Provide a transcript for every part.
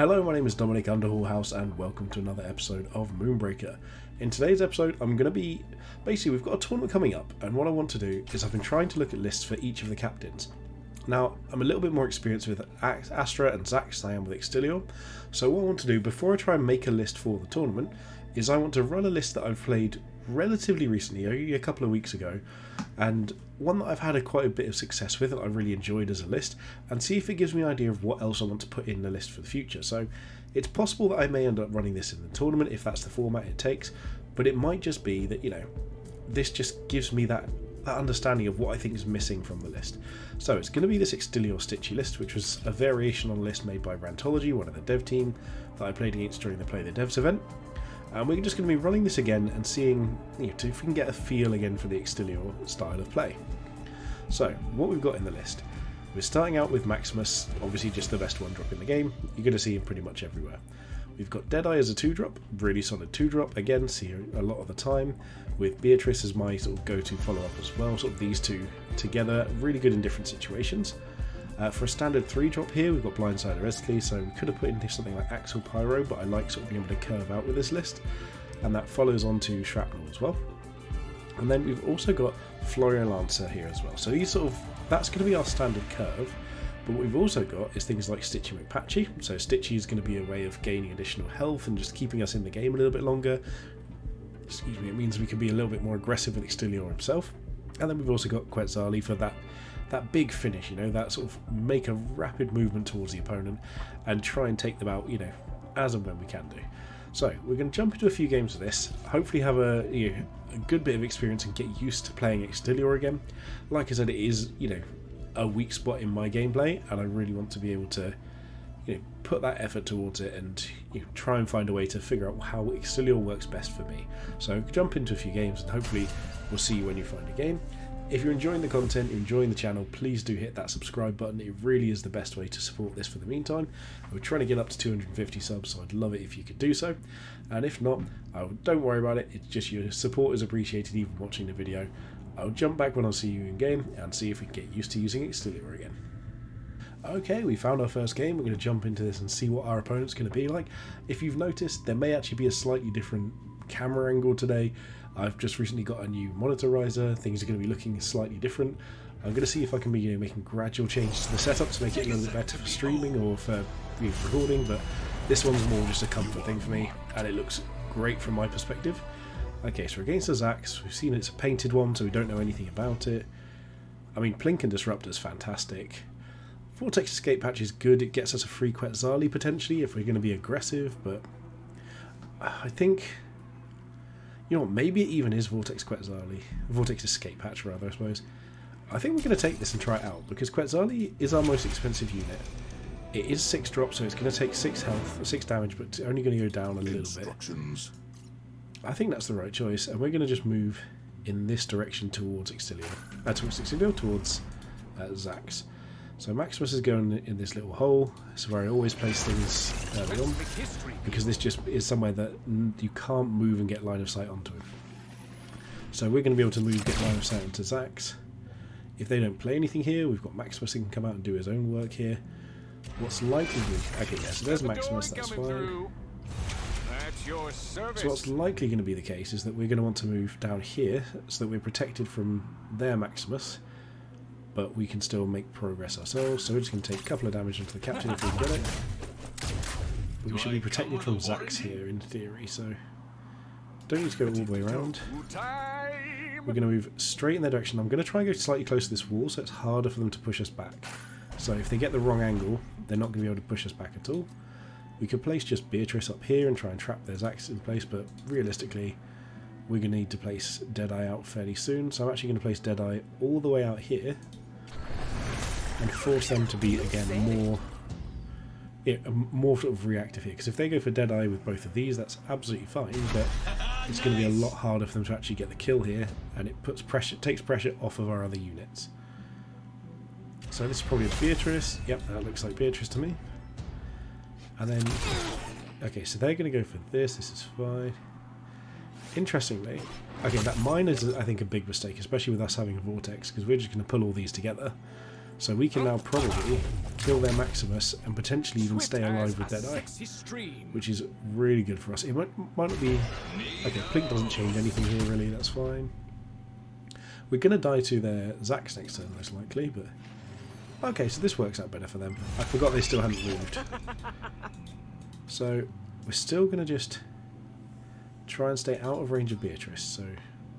Hello, my name is Dominic Underhallhouse and welcome to another episode of Moonbreaker. In today's episode, I'm going to be... Basically, we've got a tournament coming up, and what I want to do is I've been trying to look at lists for each of the captains. Now, I'm a little bit more experienced with Astra and Zax than I am with Extilior, so what I want to do before I try and make a list for the tournament is I want to run a list that I've played relatively recently, only a couple of weeks ago, and one that I've had quite a bit of success with and I really enjoyed as a list, and see if it gives me an idea of what else I want to put in the list for the future. So it's possible that I may end up running this in the tournament if that's the format it takes, but it might just be that, you know, this just gives me that understanding of what I think is missing from the list. So it's going to be this Extilior Stitchy list, which was a variation on a list made by Rantology, one of the dev team that I played against during the Play the Devs event. And we're just going to be running this again and seeing, you know, if we can get a feel again for the Extilior style of play. So, what we've got in the list. We're starting out with Maximus, obviously just the best one drop in the game. You're going to see him pretty much everywhere. We've got Deadeye as a 2-drop, really solid 2-drop, again, see her a lot of the time, with Beatris as my sort of go-to follow-up as well, sort of these two together, really good in different situations. For a standard 3-drop here, we've got Blindsider Eztli, so we could have put in something like Axel Pyro, but I like sort of being able to curve out with this list, and that follows on to Shrapnel as well. And then we've also got Florio Lancer here as well, so these sort of, that's going to be our standard curve, but what we've also got is things like Stitchy McPatchy, so Stitchy is going to be a way of gaining additional health and just keeping us in the game a little bit longer. Excuse me, it means we can be a little bit more aggressive with Extilior himself. And then we've also got Quetzalli for that big finish, you know, that sort of make a rapid movement towards the opponent and try and take them out, you know, as and when we can do. So we're going to jump into a few games of this, hopefully have a good bit of experience and get used to playing Extilior again. Like I said, it is, you know, a weak spot in my gameplay, and I really want to be able to, you know, put that effort towards it and, you know, try and find a way to figure out how Extilior works best for me. So jump into a few games and hopefully we'll see you when you find a game. If you're enjoying the content, you're enjoying the channel, please do hit that subscribe button. It really is the best way to support this for the meantime. We're trying to get up to 250 subs, so I'd love it if you could do so. And if not, don't worry about it. It's just your support is appreciated even watching the video. I'll jump back when I see you in game and see if we can get used to using Extilior again. Okay, we found our first game. We're going to jump into this and see what our opponent's going to be like. If you've noticed, there may actually be a slightly different camera angle today. I've just recently got a new monitorizer. Things are going to be looking slightly different. I'm going to see if I can be, you know, making gradual changes to the setup to make it a little bit better for streaming or for recording, but this one's more just a comfort thing for me, and it looks great from my perspective. Okay, so we're against the Zax. We've seen it's a painted one, so we don't know anything about it. I mean, Plink and Disruptor's fantastic. Vortex Escape Patch is good. It gets us a free Quetzalli potentially if we're going to be aggressive, but I think, you know what, maybe it even is Vortex Quetzalli. Vortex Escape Patch rather, I suppose. I think we're going to take this and try it out, because Quetzalli is our most expensive unit. It is 6 drops, so it's going to take 6 health, 6 damage, but it's only going to go down a little bit. I think that's the right choice, and we're going to just move in this direction towards Extilior. Towards Zax. So Maximus is going in this little hole. This is where I always place things early on, because this just is somewhere that you can't move and get line of sight onto him. So we're going to be able to move, get line of sight onto Zax. If they don't play anything here, we've got Maximus who can come out and do his own work here. What's likely to be... Okay, yeah, so there's Maximus, that's fine. So what's likely going to be the case is that we're going to want to move down here so that we're protected from their Maximus, but we can still make progress ourselves. So we're just going to take a couple of damage onto the captain if we can get it. But we should be protected from Zax here in theory, so don't need to go all the way around. We're going to move straight in their direction. I'm going to try and go slightly close to this wall so it's harder for them to push us back. So if they get the wrong angle, they're not going to be able to push us back at all. We could place just Beatris up here and try and trap their Zax in place, but realistically we're going to need to place Deadeye out fairly soon. So I'm actually going to place Deadeye all the way out here and force them to be, again, more sort of reactive here. Because if they go for Deadeye with both of these, that's absolutely fine, but it's going to be a lot harder for them to actually get the kill here, and it takes pressure off of our other units. So this is probably a Beatris. Yep, that looks like Beatris to me. And then, okay, so they're going to go for this. This is fine. Interestingly, okay, that mine is, I think, a big mistake, especially with us having a Vortex, because we're just going to pull all these together. So we can now probably kill their Maximus and potentially even stay alive with Deadeye, which is really good for us. It might not be... Okay, Plink doesn't change anything here really, that's fine. We're going to die to their Zax next turn most likely, but... Okay, so this works out better for them. I forgot they still hadn't moved. So we're still going to just try and stay out of range of Beatris. So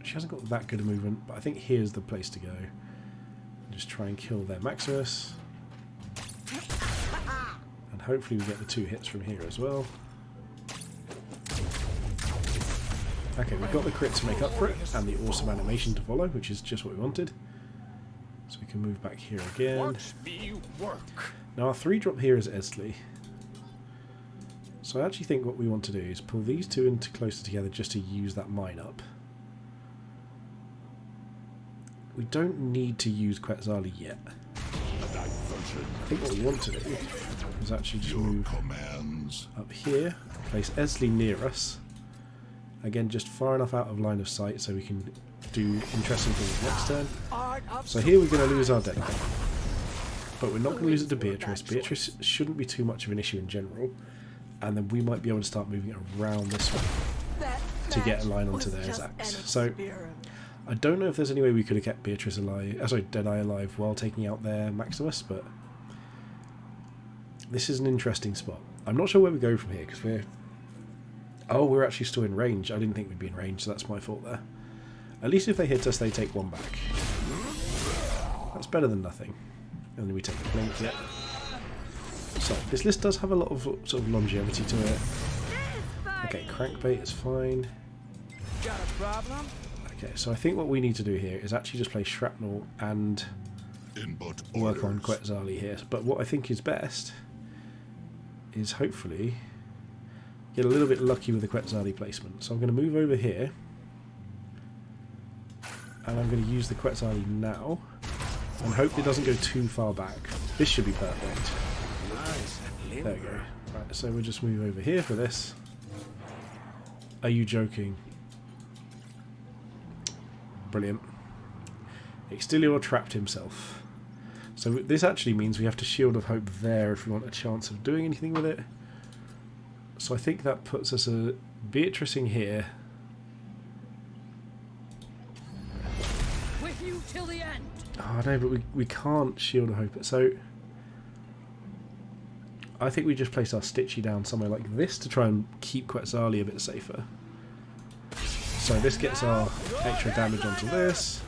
she hasn't got that good a movement, but I think here's the place to go. Just try and kill their Maximus. And hopefully we get the 2 hits from here as well. Okay, we've got the crit to make up for it, and the awesome animation to follow, which is just what we wanted. So we can move back here again. Now our 3-drop here is Eztli. So I actually think what we want to do is pull these 2 into closer together just to use that mine up. We don't need to use Quetzalli yet. I think what we want to do is actually just move up here, place Eztli near us. Again, just far enough out of line of sight so we can do interesting things next turn. So here we're going to lose our Deadeye. But we're not going to lose it to Beatris. Beatris shouldn't be too much of an issue in general. And then we might be able to start moving around this way to get a line onto their Zax. So I don't know if there's any way we could have kept Beatris alive, Deadeye alive while taking out their Maximus, but this is an interesting spot. I'm not sure where we go from here because we're actually still in range. I didn't think we'd be in range, so that's my fault there. At least if they hit us, they take 1 back. That's better than nothing. And then we take a blink, yeah. So this list does have a lot of sort of longevity to it. Okay, crankbait is fine. Got a problem? Okay, so I think what we need to do here is actually just play Shrapnel and work on Quetzalli here. But what I think is best is hopefully get a little bit lucky with the Quetzalli placement. So I'm going to move over here. And I'm going to use the Quetzalli now. And hope it doesn't go too far back. This should be perfect. There we go. Right, so we'll just move over here for this. Are you joking? Brilliant. Extilior trapped himself. So this actually means we have to Shield of Hope there if we want a chance of doing anything with it. So I think that puts us a Beatrising here. With you till the end. Oh no, but we can't Shield of Hope it. So I think we just place our Stitchy down somewhere like this to try and keep Quetzalli a bit safer. So this gets our extra damage onto this.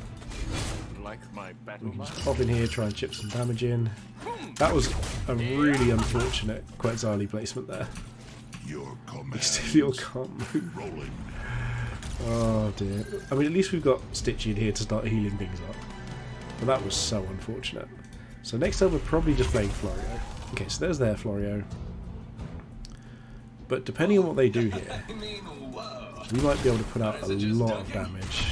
We can just pop in here, try and chip some damage in. That was a really unfortunate Quetzalli placement there. Extilior can't move. Oh dear. I mean, at least we've got Stitchy in here to start healing things up. But that was so unfortunate. So next time we're probably just playing Florio. Okay, so there's their Florio. But depending on what they do here, we might be able to put out a lot of damage.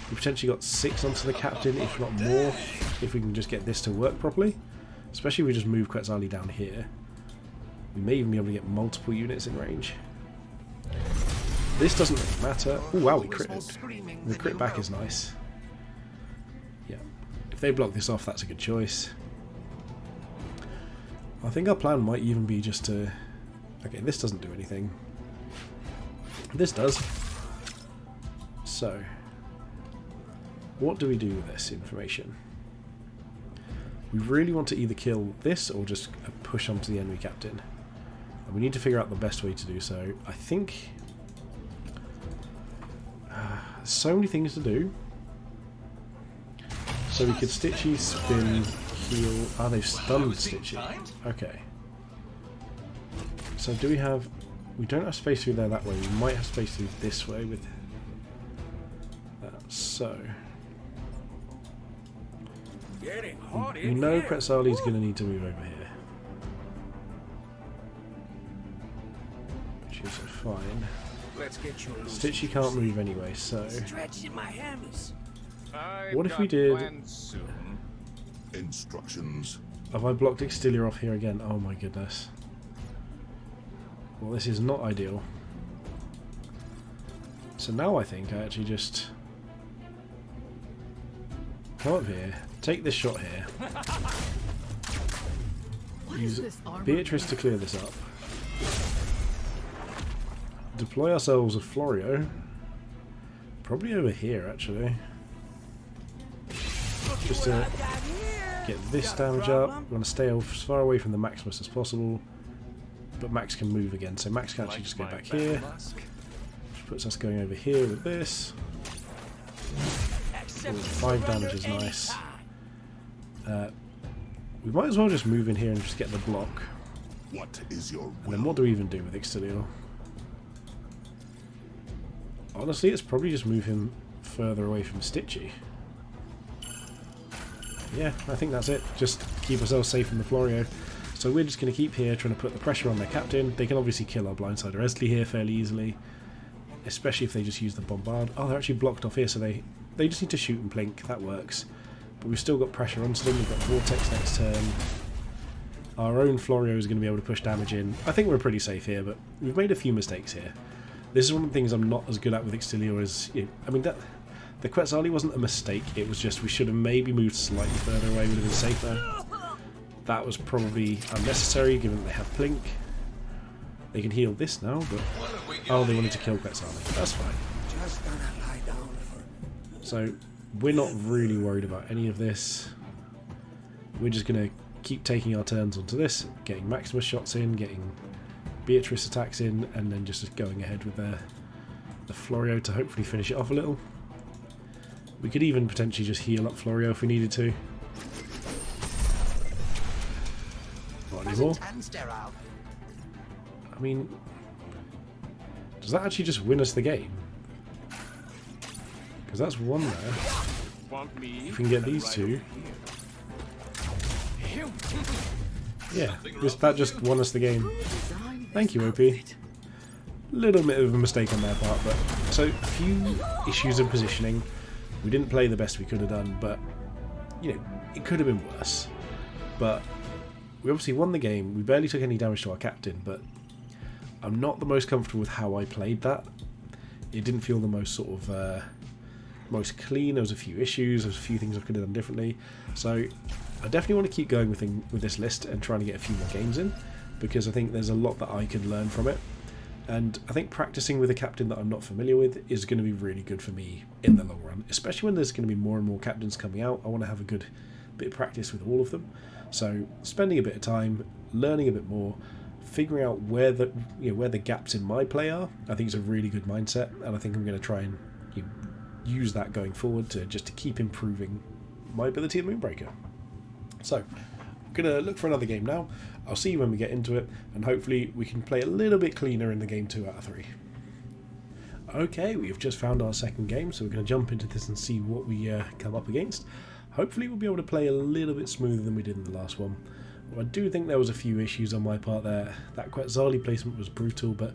We potentially got 6 onto the captain, if not more, if we can just get this to work properly. Especially if we just move Quetzalli down here. We may even be able to get multiple units in range. This doesn't really matter. Oh wow, we critted. The crit back is nice. Yeah, if they block this off, that's a good choice. I think our plan might even be just to... Okay, this doesn't do anything. This does. So, what do we do with this information? We really want to either kill this or just push onto the enemy captain. And we need to figure out the best way to do so. I think... so many things to do. So we could Stitchy, spin, heal... Ah, they've stunned Stitchy. Okay. So do we have... We don't have space through there that way. We might have space through this way with that. So... we know Quetzalli's going to need to move over here. Which is fine. Stitchy can't move anyway, so... What if we did... Instructions. Have I blocked Extilior off here again? Oh my goodness. Well, this is not ideal. So now I think I actually just... come up here, take this shot here, Use Beatris to clear this up. Deploy ourselves a Florio. Probably over here, actually. Just to get this damage up. I'm going to stay as far away from the Maximus as possible. But Max can move again, so Max can actually just go back here. Which puts us going over here with this. Ooh, 5 damage is nice. We might as well just move in here and just get the block. What is your will? And then what do we even do with Extilior? Honestly, it's probably just move him further away from Stitchy. Yeah, I think that's it. Just keep ourselves safe from the Florio. So we're just going to keep here trying to put the pressure on their captain. They can obviously kill our Blindsider Eztli here fairly easily. Especially if they just use the bombard. Oh, they're actually blocked off here, so they just need to shoot and blink. That works. But we've still got pressure onto them. We've got Vortex next turn. Our own Florio is going to be able to push damage in. I think we're pretty safe here, but we've made a few mistakes here. This is one of the things I'm not as good at with Extilior as... I mean, the Quetzalli wasn't a mistake. It was just we should have maybe moved slightly further away. Would have been safer. That was probably unnecessary, given that they have Plink. They can heal this now, but... Oh, they wanted to kill Quetzalli. That's fine. So, we're not really worried about any of this. We're just going to keep taking our turns onto this, getting Maximus shots in, getting Beatris attacks in, and then just going ahead with the Florio to hopefully finish it off a little. We could even potentially just heal up Florio if we needed to. Not anymore. I mean, does that actually just win us the game? Because that's one there. If we can get these two. Yeah, that just won us the game. Thank you, OP. Little bit of a mistake on their part, but so a few issues in positioning. We didn't play the best we could have done, but you know, it could have been worse. But we obviously won the game. We barely took any damage to our captain, but I'm not the most comfortable with how I played that. It didn't feel the most sort of most clean. There was a few issues. There was a few things I could have done differently. So I definitely want to keep going with this list and trying to get a few more games in, because I think there's a lot that I can learn from it. And I think practicing with a captain that I'm not familiar with is going to be really good for me in the long run, especially when there's going to be more and more captains coming out. I want to have a good bit of practice with all of them. So spending a bit of time, learning a bit more, figuring out where the gaps in my play are, I think is a really good mindset, and I think I'm going to try and use that going forward to keep improving my ability at Moonbreaker. So I'm going to look for another game now. I'll see you when we get into it, and hopefully we can play a little bit cleaner in the game 2 out of 3. Okay, we've just found our second game, so we're going to jump into this and see what we come up against. Hopefully we'll be able to play a little bit smoother than we did in the last one. Well, I do think there was a few issues on my part there. That Quetzalli placement was brutal, but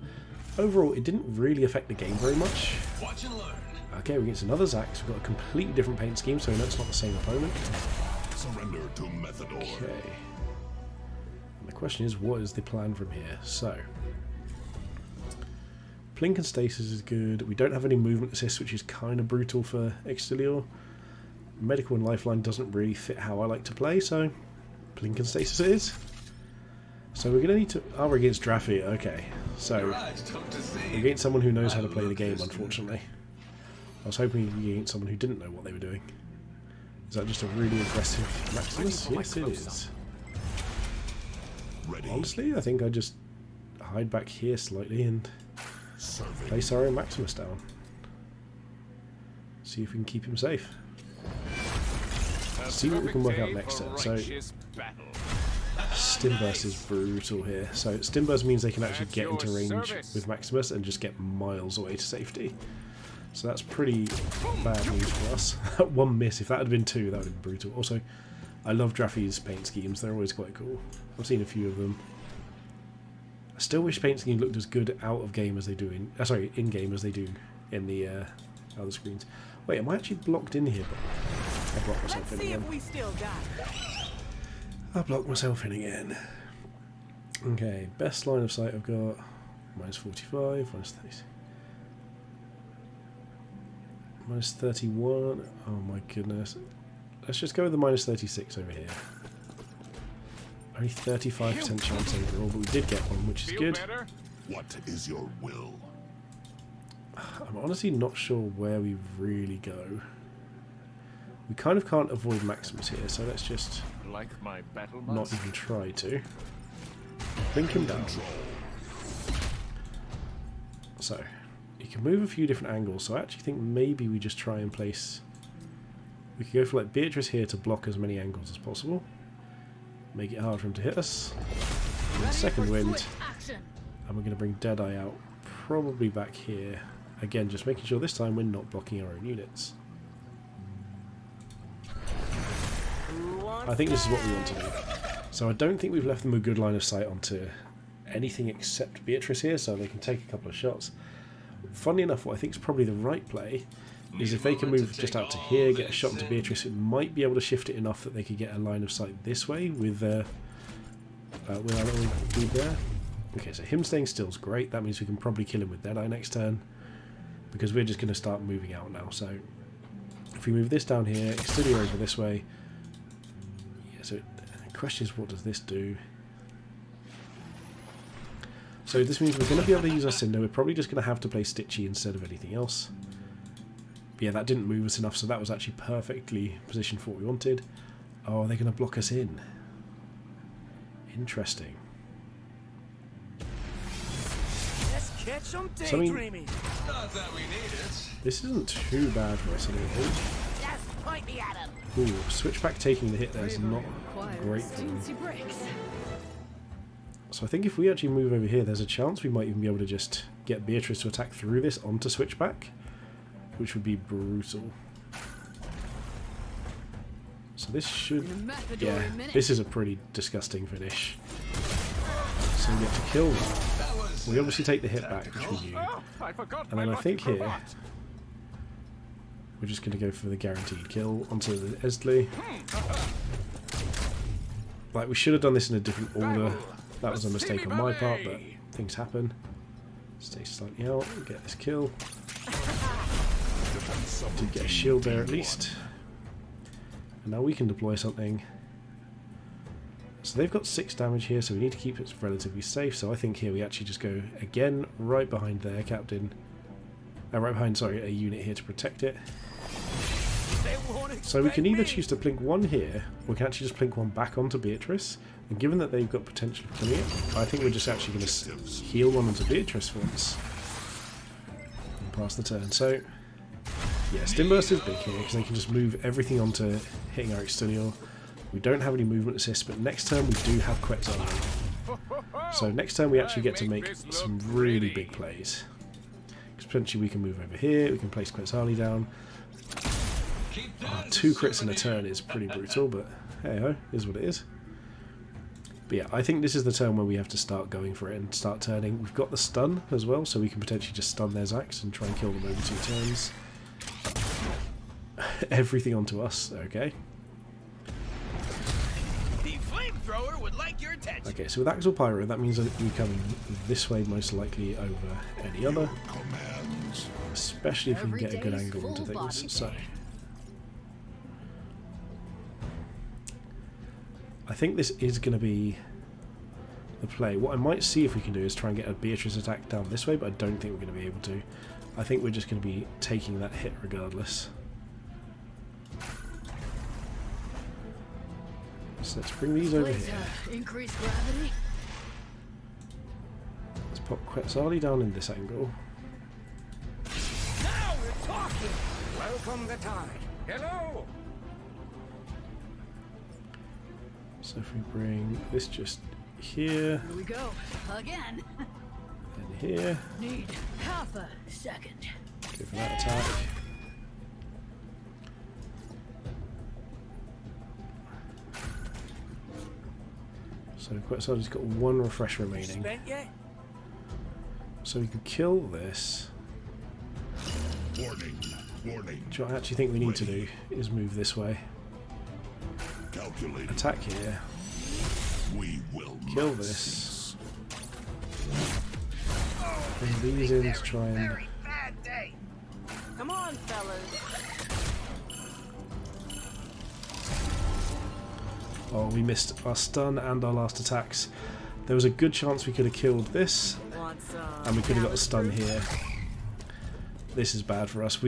overall it didn't really affect the game very much. Watch and learn. Okay, we're against another Zax. We've got a completely different paint scheme, so we know it's not the same opponent. Surrender to Methodor. Okay. And the question is, what is the plan from here? So, Plink and Stasis is good. We don't have any movement assist, which is kind of brutal for Extilior. Medical and Lifeline doesn't really fit how I like to play, so Plink and Stasis it is. So we're going to need to... Oh, we're against Draffy. Okay. So, we're against someone who knows how to play the game, unfortunately. I was hoping we'd be against someone who didn't know what they were doing. Is that just a really aggressive Maximus? Yes, it is. Honestly, I think I just hide back here slightly and place our own Maximus down. See if we can keep him safe. See what we can work out next turn. So, Stim Burst is brutal here. So, Stim Burst means they can actually get into range with Maximus and just get miles away to safety. So that's pretty bad news for us. One miss. If that had been 2, that would have been brutal. Also, I love Draffy's paint schemes. They're always quite cool. I've seen a few of them. I still wish paint schemes looked as good out of game as they do in... in game as they do in the other screens. Wait, am I actually blocked in here? I blocked myself in again. I blocked myself in again. Okay, best line of sight I've got. Minus 45, minus 30. Minus 31. Oh my goodness. Let's just go with the minus 36 over here. Only 35% chance overall, but we did get one, which is Feel good. better? What is your will? I'm honestly not sure where we really go. We kind of can't avoid Maximus here, so let's just Like my battle not mask? even try to. Blink him down. So, you can move a few different angles, so I actually think maybe we just try and place... We could go for like Beatris here to block as many angles as possible. Make it hard for him to hit us. And second wind. And we're going to bring Deadeye out, probably back here. Again, just making sure this time we're not blocking our own units. I think this is what we want to do. So I don't think we've left them a good line of sight onto anything except Beatris here, so they can take a couple of shots. Funnily enough, what I think is probably the right play is if they can move just out to here, get a shot into Beatris, it might be able to shift it enough that they could get a line of sight this way with our little dude there. Okay, so him staying still is great. That means we can probably kill him with Deadeye next turn, because we're just going to start moving out now. So if we move this down here, Extilior over this way. Yeah, so the question is, what does this do? So this means we're going to be able to use our Cinder. We're probably just going to have to play Stitchy instead of anything else. But yeah, that didn't move us enough, so that was actually perfectly positioned for what we wanted. Oh, they're going to block us in. Interesting. Let's catch some So, I mean, daydreaming. Not that we need it. This isn't too bad for us, I don't think. Just point me at him. Ooh, Switchback taking the hit there is not great for them. So I think if we actually move over here, there's a chance we might even be able to just get Beatris to attack through this onto Switchback, which would be brutal. So this should... Yeah, this is a pretty disgusting finish. So we get to kill them. We obviously take the hit back, which we knew. Oh, I forgot And my then I lucky think here, cravat. we're just going to go for the guaranteed kill onto the Eztli. Like, we should have done this in a different order. That was a mistake on my part, but things happen. Stay slightly out, get this kill. Did get a shield there at least. And now we can deploy something. So they've got 6 damage here, so we need to keep it relatively safe. So I think here we actually just go again right behind their captain. Right behind, sorry, a unit here to protect it. So we can either choose to plink one here, or we can actually just plink one back onto Beatris. And given that they've got potential of killing it, I think we're just actually going to heal one onto Beatris once. And pass the turn. So, yeah, Stimburst is big here, because they can just move everything onto hitting our Extilior. We don't have any movement assist, but next turn we do have Quetzalli. So next turn we actually get to make some really big plays. Because potentially we can move over here, we can place Quetzalli down. 2 crits in a turn is pretty brutal, but hey ho, is what it is. But yeah, I think this is the turn where we have to start going for it and start turning. We've got the stun as well, so we can potentially just stun their Zax and try and kill them over 2 turns. Everything onto us, okay. The flamethrower would like your attention. Okay, so with Axel Pyro, that means that we're coming this way most likely over any other. Commands. Especially if we can get a good angle into things. So I think this is going to be the play. What I might see if we can do is try and get a Beatris attack down this way, but I don't think we're going to be able to. I think we're just going to be taking that hit regardless. So let's bring these over here. Increase gravity. Let's pop Quetzalli down in this angle. Now we're talking. Welcome the tide. Hello. So if we bring this just here Here we go. Again. and here, Need half a second. go for that attack. So Quetzalli's got 1 refresh remaining. Spent yet? So we can kill this. Warning. Warning. What I actually think we need to do is move this way. Calculated. Attack here. We will Kill not this. cease. Bring these in to try and... Very bad day. Come on, fellas. Oh, we missed our stun and our last attacks. There was a good chance we could have killed this, and we could have got a stun here. This is bad for us.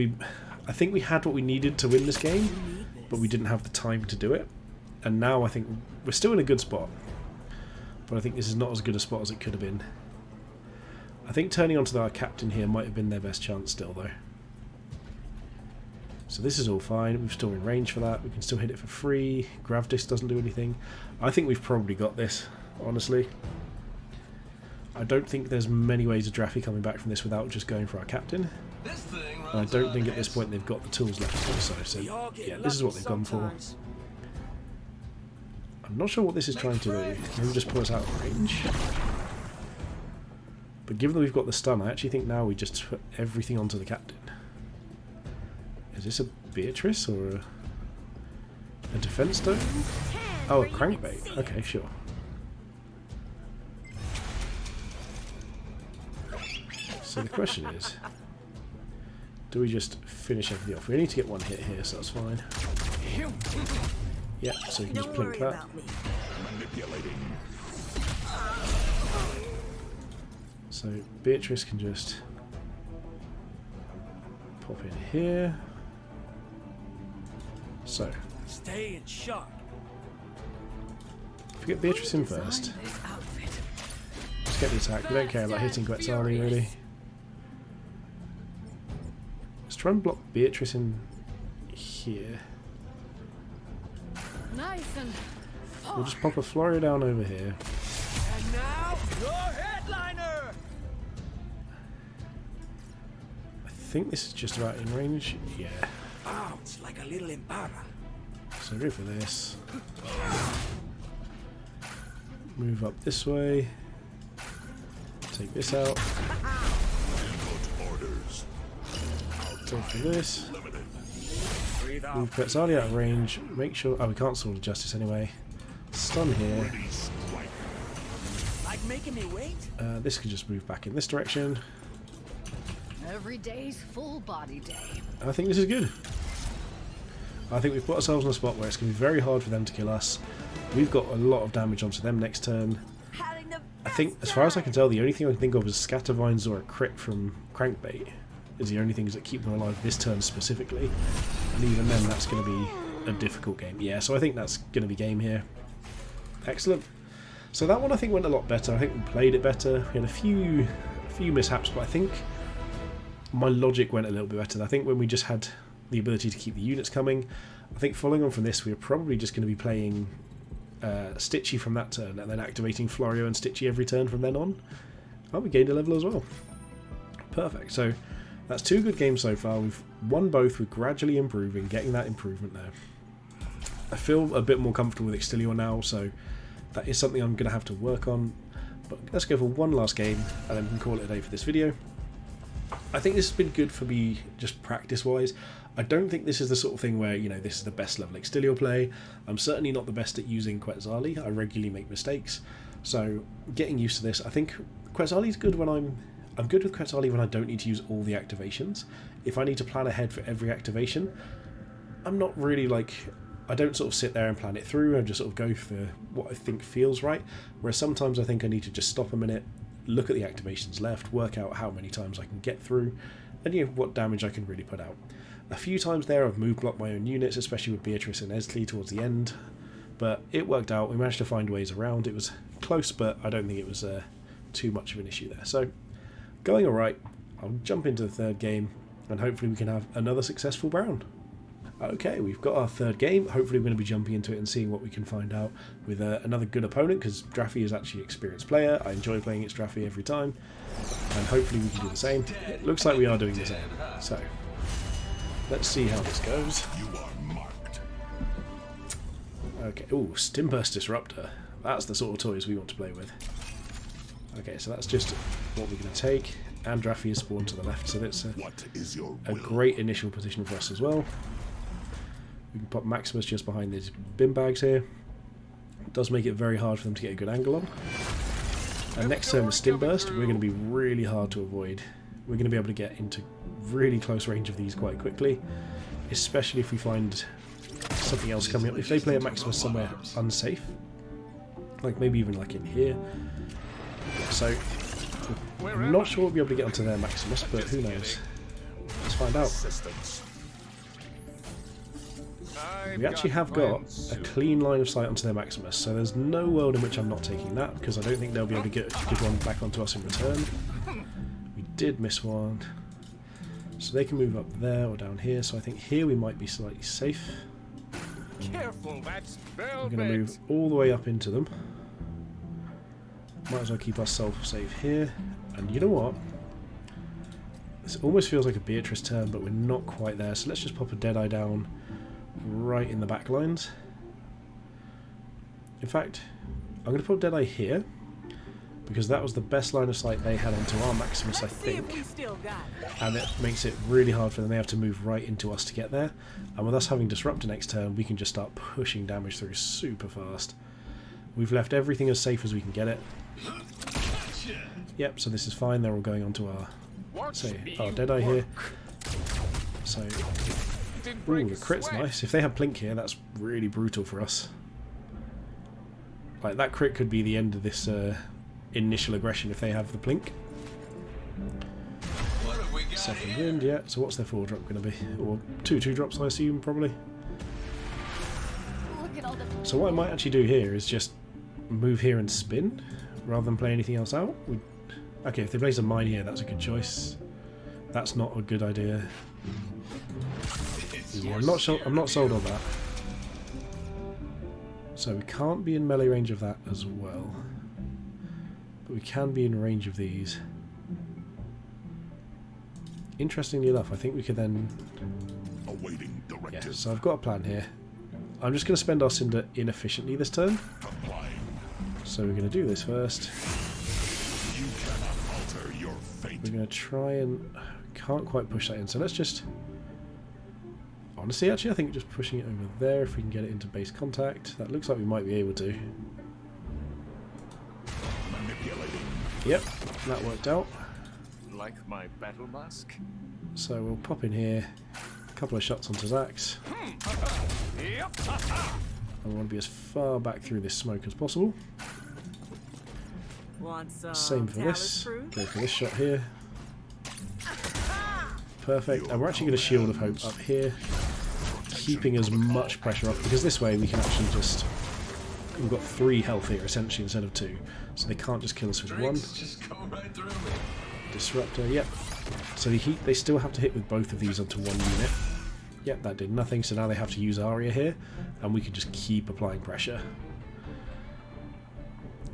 I think we had what we needed to win this game, but we didn't have the time to do it. And now I think we're still in a good spot, but I think this is not as good a spot as it could have been. I think turning onto our captain here might have been their best chance still, though. So this is all fine. We're still in range for that. We can still hit it for free. Grav Disc doesn't do anything. I think we've probably got this, honestly. I don't think there's many ways of Draffy coming back from this without just going for our captain. And I don't think at this point they've got the tools left to do so. So yeah, this is what they've gone for. I'm not sure what this is trying to do. Maybe just pull us out of range. But given that we've got the stun, I actually think now we just put everything onto the captain. Is this a Beatris or a defense stone? Oh, a crankbait. Okay, sure. So the question is, do we just finish everything off? We need to get one hit here, so that's fine. Yeah, so you can just plink that. So Beatrice can just pop in here. So stay in sharp. If we get Beatrice in first, let's get the attack. We don't care about hitting Quetzalli really. Let's try and block Beatrice in here. Nice and We'll just pop a Florio down over here. And now your headliner. I think this is just about in range. Yeah. Bounce like a little impala. So go for this. Move up this way. Take this out. Go for this. Move Quetzalli out of range. Make sure. Oh, we can't Sword of Justice anyway. Stun here. Like making me wait? This can just move back in this direction. every day's full body day. I think this is good. I think we've put ourselves in a spot where it's going to be very hard for them to kill us. We've got a lot of damage onto them next turn. I think, as far as I can tell, the only thing I can think of is Scattervines or a crit from Crankbait is the only things that keep them alive this turn specifically. And even then, that's going to be a difficult game. Yeah, so I think that's going to be game here. Excellent. So that one I think went a lot better. I think we played it better. We had a few mishaps, but I think my logic went a little bit better. I think when we just had the ability to keep the units coming, I think following on from this, we are probably just going to be playing Stitchy from that turn, and then activating Florio and Stitchy every turn from then on. Oh, we gained a level as well. Perfect. So that's 2 good games so far. We've won both. We're gradually improving, getting that improvement there. I feel a bit more comfortable with Extilior now, so that is something I'm going to have to work on. But let's go for one last game, and then we can call it a day for this video. I think this has been good for me, just practice-wise. I don't think this is the sort of thing where, you know, this is the best level Extilior play. I'm certainly not the best at using Quetzalli. I regularly make mistakes. So, getting used to this. I think Quetzalli's good when I'm good with Quetzalli when I don't need to use all the activations. If I need to plan ahead for every activation, I'm not really like... I don't sort of sit there and plan it through. I just sort of go for what I think feels right. Whereas sometimes I think I need to just stop a minute, look at the activations left, work out how many times I can get through, and you know, what damage I can really put out. A few times there I've move blocked my own units, especially with Beatris and Eztli towards the end, but it worked out. We managed to find ways around. It was close, but I don't think it was too much of an issue there. So, going alright, I'll jump into the third game, and hopefully we can have another successful round. Okay, we've got our third game. Hopefully we're going to be jumping into it and seeing what we can find out with another good opponent, because Draffy is actually an experienced player. I enjoy playing against Draffy every time, and hopefully we can do the same. It looks like we are doing the same. So, let's see how this goes. You are marked. Okay, ooh, Stimburst Disruptor. That's the sort of toys we want to play with. Okay, so that's just what we're going to take. And Draffy is spawned to the left, so that's What is your a will? great initial position for us as well. We can pop Maximus just behind these bin bags here. It does make it very hard for them to get a good angle on. And next turn with Stimburst, we're going to be really hard to avoid. We're going to be able to get into really close range of these quite quickly, especially if we find something else coming up. If they play a Maximus somewhere unsafe, like maybe even like in here. So I'm not sure we'll be able to get onto their Maximus, but who knows? Let's find out. We actually have got a clean line of sight onto their Maximus, so there's no world in which I'm not taking that, because I don't think they'll be able to get a good one back onto us in return. We did miss one. So they can move up there or down here, so I think here we might be slightly safe. Careful, that's We're going to move all the way up into them. Might as well keep ourselves safe here. And you know what? This almost feels like a Beatris turn, but we're not quite there. So let's just pop a Deadeye down right in the back lines. In fact, I'm going to put Deadeye here, because that was the best line of sight they had onto our Maximus, I think. And it makes it really hard for them. They have to move right into us to get there. And with us having Disruptor next turn, we can just start pushing damage through super fast. We've left everything as safe as we can get it. Yep, so this is fine. They're all going onto our, our Deadeye here. So, ooh, the crit's nice. If they have Plink here, that's really brutal for us. Like, that crit could be the end of this initial aggression if they have the Plink. Second wind, yeah. So what's their 4-drop going to be? Or 2 2-drops, I assume, probably. So what I might actually do here is just move here and spin, rather than play anything else out. Okay, if they place a mine here, that's a good choice. That's not a good idea. Yeah, I'm not sold on that. So we can't be in melee range of that as well. But we can be in range of these. Interestingly enough, I think we could then... Awaiting directive. Yeah, so I've got a plan here. I'm just going to spend our Cinder inefficiently this turn. So we're going to do this first. You cannot alter your fate. We're going to try and... Can't quite push that in, so let's just... Honestly, actually, I think just pushing it over there, if we can get it into base contact. That looks like we might be able to. Manipulating. Yep, that worked out. Like my battle mask? So we'll pop in here, a couple of shots onto Zax. Yep. I want to be as far back through this smoke as possible. Same for this. Go for this shot here. Perfect. And we're actually going to Shield of Hope up here, keeping as much pressure off, because this way we can actually just... We've got 3 health here, essentially, instead of 2. So they can't just kill us with 1. Just go right through me. Disruptor, yep. So they still have to hit with both of these onto 1 unit. Yep, that did nothing, so now they have to use Arya here, and we can just keep applying pressure.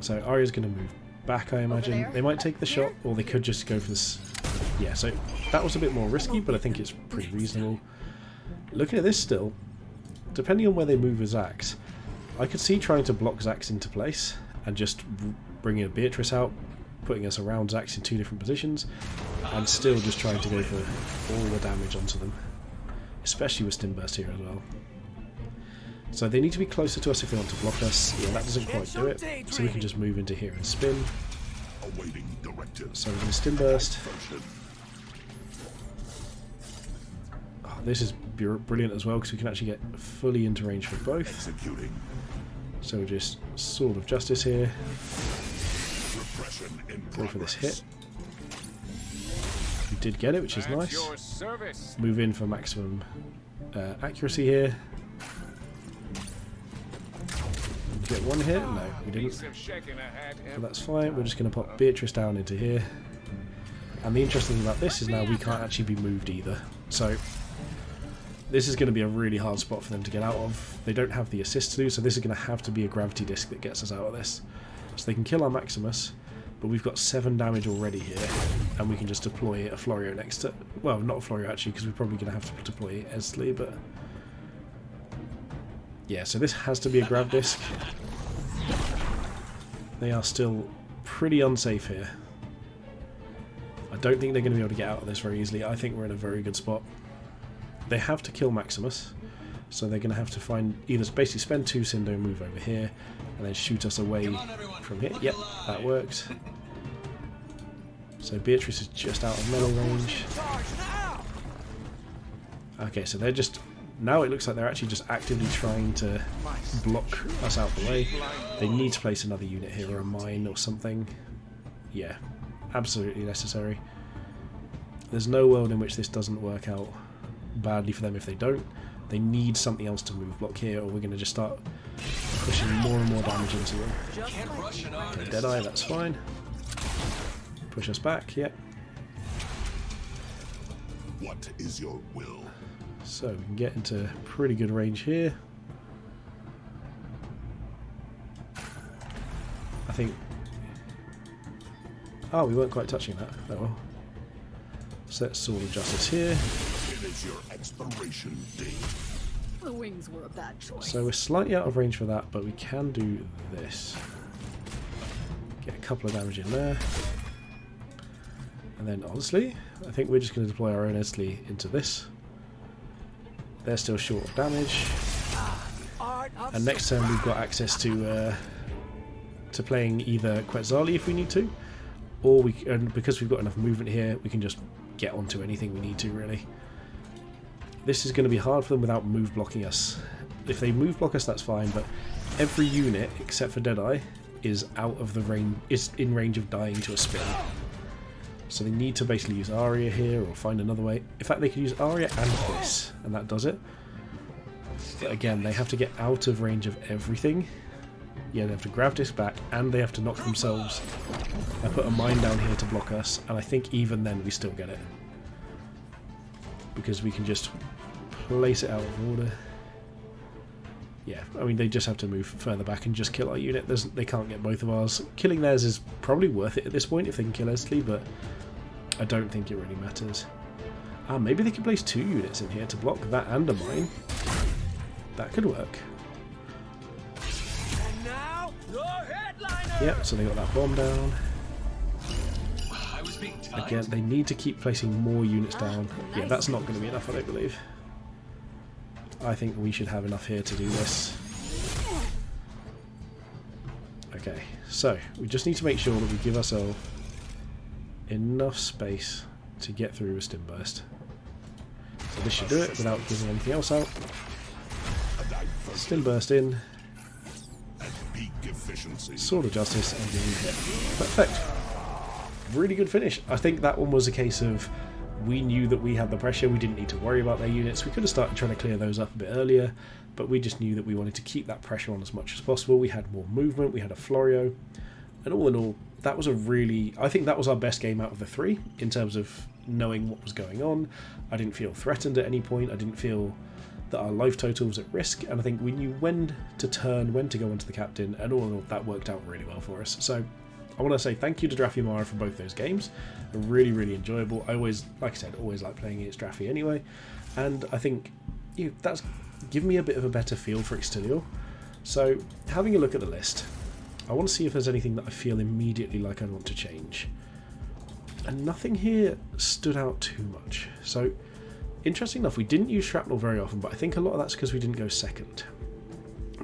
So Arya's going to move back, I imagine. They might take the shot, or they could just go for this... Yeah, so that was a bit more risky, but I think it's pretty reasonable. Looking at this still, depending on where they move with Zax, I could see trying to block Zax into place, and just bringing a Beatris out, putting us around Zax in 2 different positions, and still just trying to go for all the damage onto them. Especially with Stim Burst here as well. So they need to be closer to us if they want to block us. Yeah, that doesn't quite do it. So we can just move into here and spin. Awaiting directive. So we're going to Stim Burst. Oh, this is brilliant as well, because we can actually get fully into range for both. Executing. So we're just Sword of Justice here. Repression in Go for this progress. hit. We did get it, which is At nice. your service. Move in for maximum accuracy here. Did we get 1 hit? No, we didn't. Piece of shaking a hat But that's fine. We're just going to pop Beatris down into here. And the interesting thing about this is now we can't actually be moved either. So this is going to be a really hard spot for them to get out of. They don't have the assist to do, so this is going to have to be a gravity disc that gets us out of this. So they can kill our Maximus, but we've got 7 damage already here, and we can just deploy a Florio next to... Well, not a Florio actually, because we're probably going to have to deploy Eztli, but... Yeah, so this has to be a grav disc. They are still pretty unsafe here. I don't think they're going to be able to get out of this very easily. I think we're in a very good spot. They have to kill Maximus, so they're going to have to find... Either basically spend 2 Cinder and move over here, and then shoot us away from here. Yep, that worked. So Beatris is just out of melee range. Okay, so they're just Now it looks like they're actually just actively trying to block us out the way. They need to place another unit here, or a mine or something. Yeah, absolutely necessary. There's no world in which this doesn't work out badly for them if they don't. They need something else to move block here, or we're going to just start pushing more and more damage into them. Okay, Deadeye, that's fine. Push us back, yep. What is your will? So we can get into pretty good range here. I think... Oh, we weren't quite touching that. Oh well. Set Sword of Justice here. It is your expiration date. The wings were a bad choice. So we're slightly out of range for that, but we can do this. Get a couple of damage in there. And then honestly, I think we're just going to deploy our own Eztli into this. They're still short of damage. And next turn we've got access to playing either Quetzalli if we need to, or and because we've got enough movement here, we can just get onto anything we need to, really. This is going to be hard for them without move blocking us. If they move block us, that's fine, but every unit except for Deadeye is out of the range, is in range of dying to a spin. So they need to basically use Aria here or find another way. In fact, they could use Aria and this, and that does it. But again, they have to get out of range of everything. Yeah, they have to grab this back, and they have to knock themselves. I put a mine down here to block us, and I think even then we still get it. Because we can just place it out of order. Yeah, I mean, they just have to move further back and just kill our unit. They can't get both of ours. Killing theirs is probably worth it at this point if they can kill Eztli, but I don't think it really matters. Ah, maybe they can place 2 units in here to block that and a mine. That could work. And now, your headliner! Yep, so they got that bomb down. Again, they need to keep placing more units down. Yeah, that's not going to be enough, I don't believe. I think we should have enough here to do this. Okay, so we just need to make sure that we give ourselves enough space to get through with Stim Burst. So this should do it without giving anything else out. Stim Burst in. Sword of Justice and getting hit. Perfect. Really good finish. I think that one was a case of we knew that we had the pressure, we didn't need to worry about their units. We could have started trying to clear those up a bit earlier, but we just knew that we wanted to keep that pressure on as much as possible. We had more movement, we had a Florio, and all in all, that was I think that was our best game out of the 3 in terms of knowing what was going on. I didn't feel threatened at any point, I didn't feel that our life total was at risk, and I think we knew when to turn, when to go onto the captain, and all in all, that worked out really well for us. So I want to say thank you to Drafty Mara for both those games. They're really, really enjoyable. I always, like I said, always like playing against Drafty anyway. And I think that's given me a bit of a better feel for Extilior. So, having a look at the list, I want to see if there's anything that I feel immediately like I want to change. And nothing here stood out too much. So, interesting enough, we didn't use Shrapnel very often, but I think a lot of that's because we didn't go second.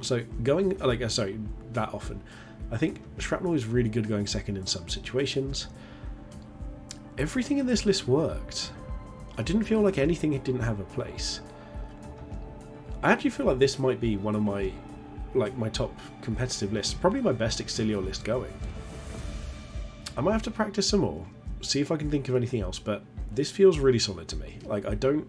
So, that often. I think Shrapnel is really good going second in some situations. Everything in this list worked. I didn't feel like anything didn't have a place. I actually feel like this might be one of my top competitive lists. Probably my best Extilior list going. I might have to practice some more, see if I can think of anything else, but this feels really solid to me. Like, I don't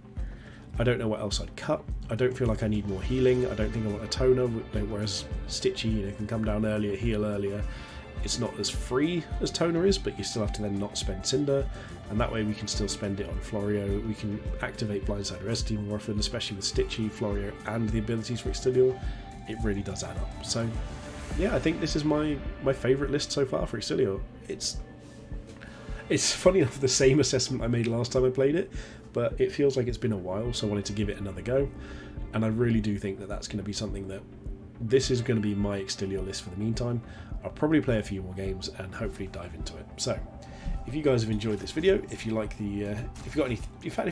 know what else I'd cut. I don't feel like I need more healing. I don't think I want a toner, whereas Stitchy, can come down earlier, heal earlier. It's not as free as toner is, but you still have to then not spend Cinder, and that way we can still spend it on Florio. We can activate Blindsider Eztli more often, especially with Stitchy, Florio, and the abilities for Extilior. It really does add up. So, yeah, I think this is my favourite list so far for Extilior. It's funny enough the same assessment I made last time I played it, but it feels like it's been a while, so I wanted to give it another go. And I really do think that that's going to be something that this is going to be my Extilior list for the meantime. I'll probably play a few more games and hopefully dive into it. So, if you guys have enjoyed this video, if you like if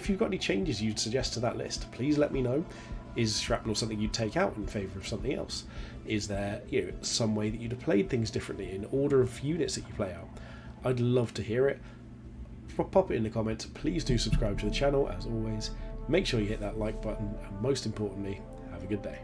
you've got any changes you'd suggest to that list, please let me know. Is Shrapnel something you'd take out in favour of something else? Is there some way that you'd have played things differently in order of units that you play out? I'd love to hear it. Pop it in the comments. Please do subscribe to the channel as always. Make sure you hit that like button, and most importantly, have a good day.